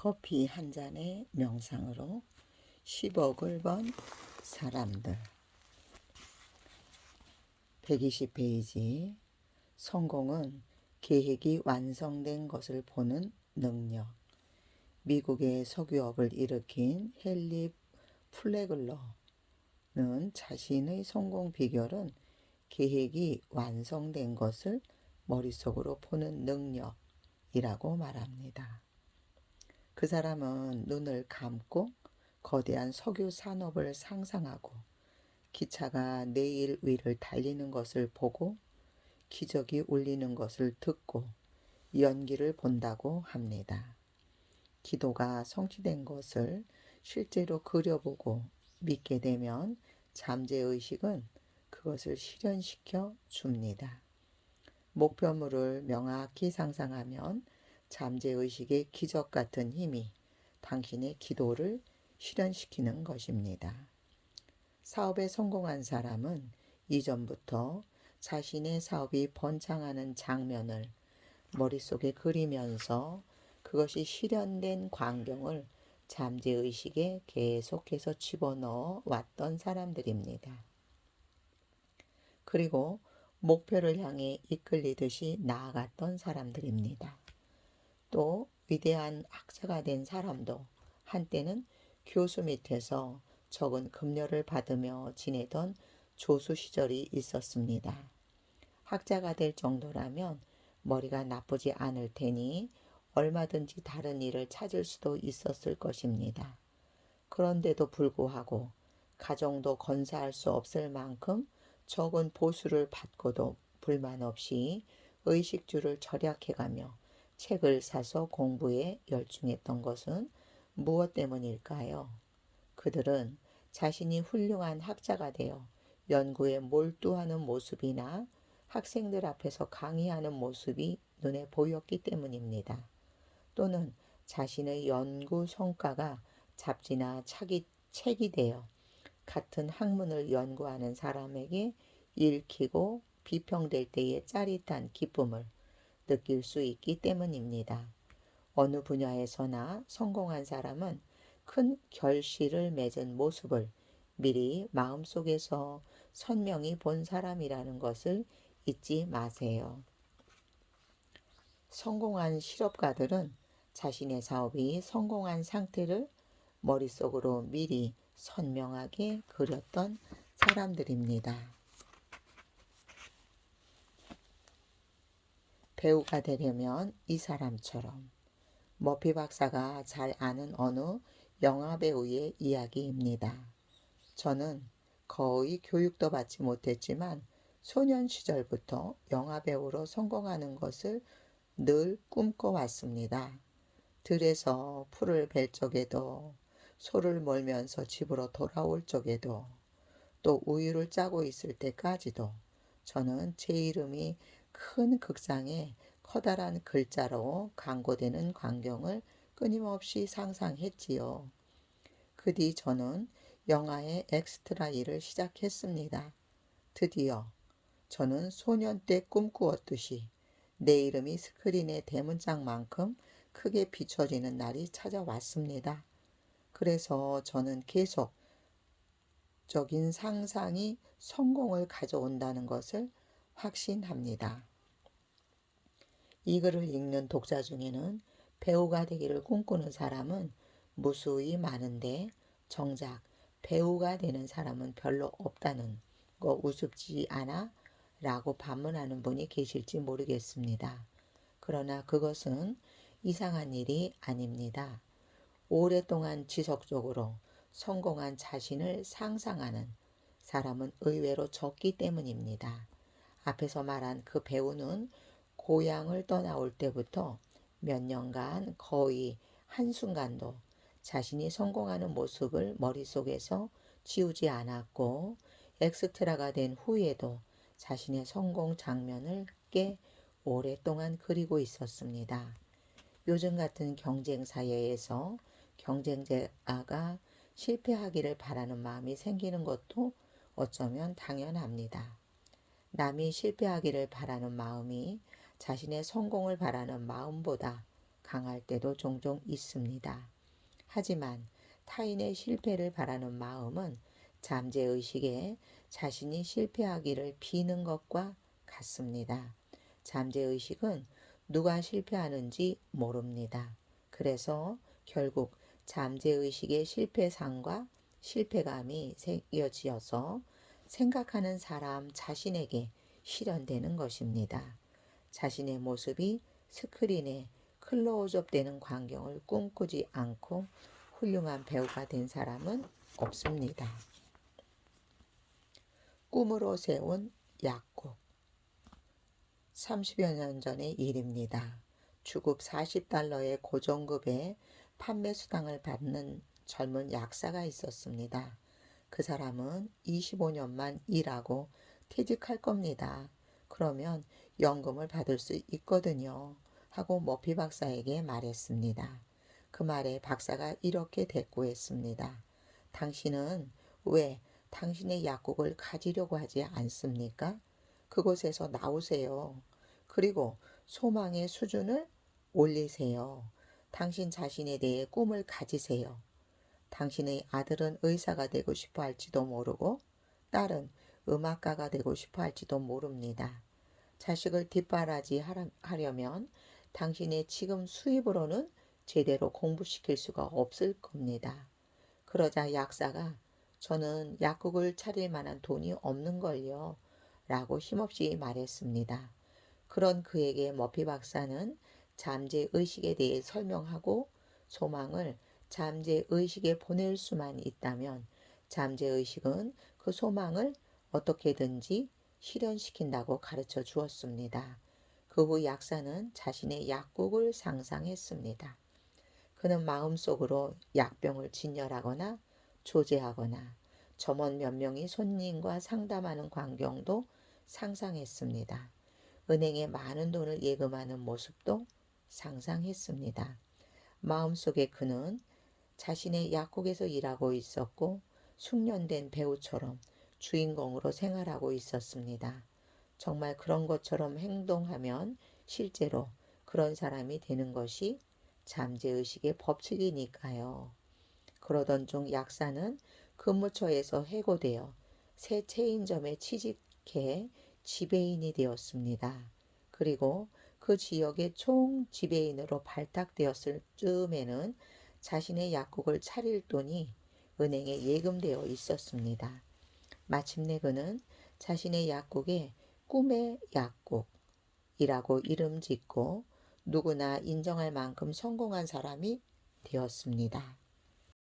커피 한 잔의 명상으로 10억을 번 사람들. 120페이지. 성공은 계획이 완성된 것을 보는 능력. 미국의 석유업을 일으킨 헨리 플래글러는 자신의 성공 비결은 계획이 완성된 것을 머릿속으로 보는 능력이라고 말합니다. 그 사람은 눈을 감고 거대한 석유 산업을 상상하고 기차가 내일 위를 달리는 것을 보고 기적이 울리는 것을 듣고 연기를 본다고 합니다. 기도가 성취된 것을 실제로 그려보고 믿게 되면 잠재의식은 그것을 실현시켜 줍니다. 목표물을 명확히 상상하면 잠재의식의 기적 같은 힘이 당신의 기도를 실현시키는 것입니다. 사업에 성공한 사람은 이전부터 자신의 사업이 번창하는 장면을 머릿속에 그리면서 그것이 실현된 광경을 잠재의식에 계속해서 집어넣어 왔던 사람들입니다. 그리고 목표를 향해 이끌리듯이 나아갔던 사람들입니다. 또 위대한 학자가 된 사람도 한때는 교수 밑에서 적은 급료를 받으며 지내던 조수 시절이 있었습니다. 학자가 될 정도라면 머리가 나쁘지 않을 테니 얼마든지 다른 일을 찾을 수도 있었을 것입니다. 그런데도 불구하고 가정도 건사할 수 없을 만큼 적은 보수를 받고도 불만 없이 의식주를 절약해가며 책을 사서 공부에 열중했던 것은 무엇 때문일까요? 그들은 자신이 훌륭한 학자가 되어 연구에 몰두하는 모습이나 학생들 앞에서 강의하는 모습이 눈에 보였기 때문입니다. 또는 자신의 연구 성과가 잡지나 책이 되어 같은 학문을 연구하는 사람에게 읽히고 비평될 때의 짜릿한 기쁨을 느낄 수 있기 때문입니다. 어느 분야에서나 성공한 사람은 큰 결실을 맺은 모습을 미리 마음속에서 선명히 본 사람이라는 것을 잊지 마세요. 성공한 실업가들은 자신의 사업이 성공한 상태를 머릿속으로 미리 선명하게 그렸던 사람들입니다. 배우가 되려면 이 사람처럼. 머피 박사가 잘 아는 어느 영화배우의 이야기입니다. 저는 거의 교육도 받지 못했지만 소년 시절부터 영화배우로 성공하는 것을 늘 꿈꿔왔습니다. 들에서 풀을 벨 적에도, 소를 몰면서 집으로 돌아올 적에도, 또 우유를 짜고 있을 때까지도 저는 제 이름이 큰 극장에 커다란 글자로 광고되는 광경을 끊임없이 상상했지요. 그 뒤 저는 영화의 엑스트라 일을 시작했습니다. 드디어 저는 소년 때 꿈꾸었듯이 내 이름이 스크린의 대문짝만큼 크게 비춰지는 날이 찾아왔습니다. 그래서 저는 계속 적인 상상이 성공을 가져온다는 것을 확신합니다. 이 글을 읽는 독자 중에는 배우가 되기를 꿈꾸는 사람은 무수히 많은데 정작 배우가 되는 사람은 별로 없다는 거 우습지 않아? 라고 반문하는 분이 계실지 모르겠습니다. 그러나 그것은 이상한 일이 아닙니다. 오랫동안 지속적으로 성공한 자신을 상상하는 사람은 의외로 적기 때문입니다. 앞에서 말한 그 배우는 고향을 떠나올 때부터 몇 년간 거의 한순간도 자신이 성공하는 모습을 머릿속에서 지우지 않았고 엑스트라가 된 후에도 자신의 성공 장면을 꽤 오랫동안 그리고 있었습니다. 요즘 같은 경쟁 사회에서 경쟁자가 실패하기를 바라는 마음이 생기는 것도 어쩌면 당연합니다. 남이 실패하기를 바라는 마음이 자신의 성공을 바라는 마음보다 강할 때도 종종 있습니다. 하지만 타인의 실패를 바라는 마음은 잠재의식에 자신이 실패하기를 비는 것과 같습니다. 잠재의식은 누가 실패하는지 모릅니다. 그래서 결국 잠재의식의 실패상과 실패감이 이어지어서 생각하는 사람 자신에게 실현되는 것입니다. 자신의 모습이 스크린에 클로즈업 되는 광경을 꿈꾸지 않고 훌륭한 배우가 된 사람은 없습니다. 꿈으로 세운 약국. 30여 년 전의 일입니다. 주급 40달러의 고정급에 판매 수당을 받는 젊은 약사가 있었습니다. 그 사람은 25년만 일하고 퇴직할 겁니다. 그러면 연금을 받을 수 있거든요. 하고 머피 박사에게 말했습니다. 그 말에 박사가 이렇게 대꾸했습니다. 당신은 왜 당신의 약국을 가지려고 하지 않습니까? 그곳에서 나오세요. 그리고 소망의 수준을 올리세요. 당신 자신에 대해 꿈을 가지세요. 당신의 아들은 의사가 되고 싶어 할지도 모르고 딸은 음악가가 되고 싶어 할지도 모릅니다. 자식을 뒷바라지 하려면 당신의 지금 수입으로는 제대로 공부시킬 수가 없을 겁니다. 그러자 약사가 저는 약국을 차릴 만한 돈이 없는걸요. 라고 힘없이 말했습니다. 그런 그에게 머피 박사는 잠재의식에 대해 설명하고 소망을 잠재의식에 보낼 수만 있다면 잠재의식은 그 소망을 어떻게든지 실현시킨다고 가르쳐 주었습니다. 그 후 약사는 자신의 약국을 상상했습니다. 그는 마음속으로 약병을 진열하거나 조제하거나 점원 몇 명이 손님과 상담하는 광경도 상상했습니다. 은행에 많은 돈을 예금하는 모습도 상상했습니다. 마음속에 그는 자신의 약국에서 일하고 있었고 숙련된 배우처럼 주인공으로 생활하고 있었습니다. 정말 그런 것처럼 행동하면 실제로 그런 사람이 되는 것이 잠재의식의 법칙이니까요. 그러던 중 약사는 근무처에서 해고되어 새 체인점에 취직해 지배인이 되었습니다. 그리고 그 지역의 총 지배인으로 발탁되었을 즈음에는 자신의 약국을 차릴 돈이 은행에 예금되어 있었습니다. 마침내 그는 자신의 약국에 꿈의 약국이라고 이름 짓고 누구나 인정할 만큼 성공한 사람이 되었습니다.